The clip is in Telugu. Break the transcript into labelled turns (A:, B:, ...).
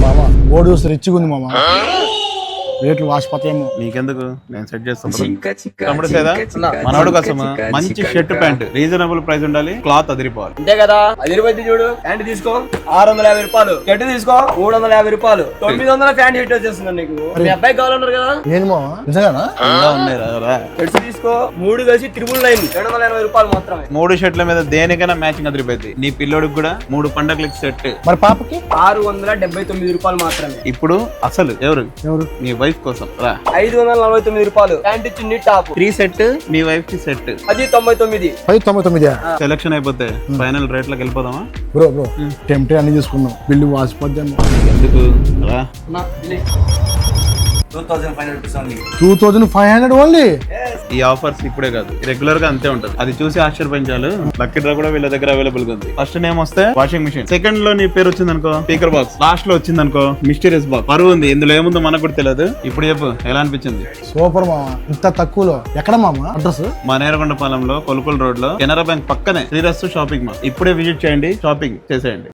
A: మామ ఓడి చూస్తే రిచ్గా ఉంది మామ. రేట్లు వాసిపోతాయేమో.
B: నీకెందుకు, నేను సెట్ చేస్తాను. తమ్ముడు సేదా మనవాడు కోసం మంచి షర్ట్ ప్యాంట్ రీజనబుల్ ప్రైస్ ఉండాలి, క్లాత్ అదిరిపోవాలి.
C: అంతే కదా, అదిరిపోద్ది చూడు. ప్యాంట్ తీసుకో 650 రూపాయలు, షర్ట్ తీసుకో 350 రూపాయలు, 900 ప్యాంట్ షర్ట్ వచ్చేస్తుంది నీకు. మీ అబ్బాయి కావాలన్నారు కదా.
A: ఏంది మామ నిజంగానా?
B: ఇంకా ఉన్నాయి రా.
C: షర్ట్స్ తీసుకో 3 కలిసి 999 780 రూపాయలు మాత్రమే.
B: 3 షర్ట్ల మీద దేనికైనా మ్యాచింగ్ అదిరిపోయింది. నీ పిల్లోడికి కూడా 3 పండగలకి సెట్.
A: మరి పాపకి
C: 679 రూపాయలు మాత్రమే.
B: ఇప్పుడు అసలు ఎవరు
A: ఎవరు?
B: నీ వైఫ్ కోసం రా.
C: 549 రూపాయలు ప్యాంట్ ఇచ్చింది టాప్
B: 3 సెట్, నీ వైఫ్ కి సెట్.
C: అది 99.
A: 99.
B: సెలక్షన్ అయిపోతే ఫైనల్ రేట్ లోకి వెళ్ళిపోదామా?
A: బ్రో టెంప్టే అన్ని తీసుకున్నాం, బిల్లు వాసిపోద్దాం.
B: ఎందుకు రా.
A: 2500 ఓన్లీ.
B: ఈ ఆఫర్స్ ఇప్పుడే కాదు, రెగ్యులర్ గా అంతే ఉంటది. అది చూసి ఆశ్చర్యపోయించాలు. లక్కీ డ్రా కూడా వీళ్ళ దగ్గర అవైలబుల్ గా ఉంది. ఫస్ట్ నేమ్ వస్తే వాషింగ్ మిషన్, సెకండ్ లో నీ పేరు వచ్చింది అనుకో స్పీకర్ బాక్స్, లాస్ట్ లో వచ్చింది అనుకో మిస్టీరియస్ బాక్స్. పరువు ఉంది, ఇందులో ఏముందో మనకు కూడా తెలియదు. ఇప్పుడు చెప్పు ఎలా అనిపించింది?
A: సూపర్ మామ, ఇంత తక్కువలో ఎక్కడ మామ అడ్రస్?
B: మా నేరకొండపాలెంలో కొలుకుల రోడ్ లో కెనరా బ్యాంక్ పక్కనే శ్రీరస్తు షాపింగ్ మాల్. ఇప్పుడే విజిట్ చేయండి, షాపింగ్ చేసేయండి.